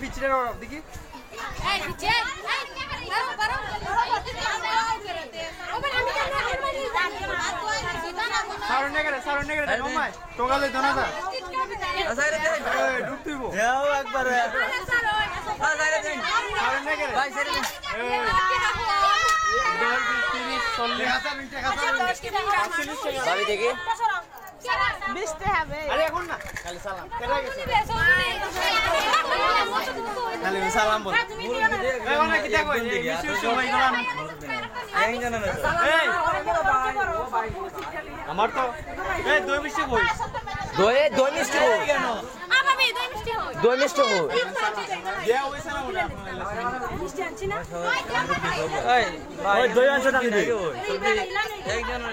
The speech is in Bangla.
পিছনে দেখি এই পিছে এই বারো ওপর আমি সারনে করে মাম্মা টোকালে দনা দা আসারে দে ডুব তুইব যাও একবার আসারে দে সারনে করে ভাই সারে দে 10 20 30 40 ভাবি দেখি 20 তে হবে আরে এখন না খালি সালাম কেটে গেছে খালি সালাম বল এই ওনা কি দেখো এই মিশু সময় গলাম এই জানা না এই আমার তো এই দই মিষ্টি কই দই মিষ্টি কই কেন আমি দই মিষ্টি হই দই মিষ্টি কই দেয়া হইছে না বলে মিষ্টি আনছি না এই ভাই দই আনছ না এই জানা